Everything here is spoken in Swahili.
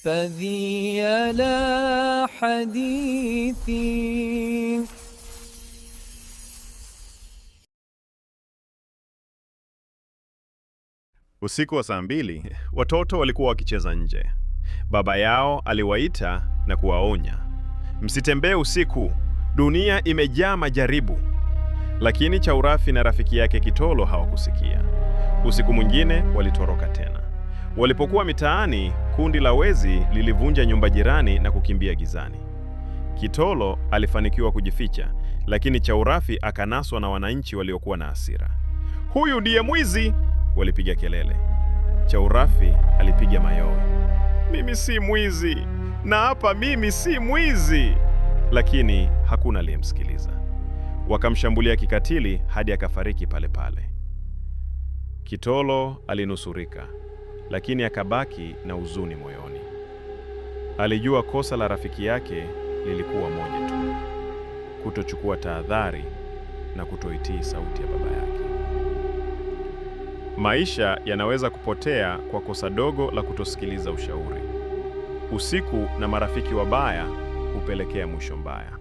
فذي لا حديثي. Usiku wa saa 2, watoto walikuwa wakicheza nje. Baba yao aliwaita na kuwaonya, msitembee usiku, dunia imejaa majaribu. Lakini Chaurafi na rafiki yake Kitolo hawakusikia. Usiku mwingine walitoroka tena. Walipokuwa mitaani, kundi la wezi lilivunja nyumba jirani na kukimbia gizani. Kitolo alifanikiwa kujificha, lakini Chaurafi akanaswa na wananchi waliokuwa na hasira. Huyu ndiye mwizi! Walipiga kelele. Chaurafi alipiga mayowe. Mimi si mwizi, na hapa mimi si mwizi! Lakini hakuna aliyemsikiliza. Wakamshambulia kikatili hadi akafariki pale pale. Kitolo alinusurika, lakini akabaki na huzuni moyoni. Alijua kosa la rafiki yake lilikuwa moja tu: kutochukua tahadhari na kutoitii sauti ya baba yake. Maisha yanaweza kupotea kwa kosa dogo la kutosikiliza ushauri. Usiku na marafiki wabaya hupelekea mwisho mbaya.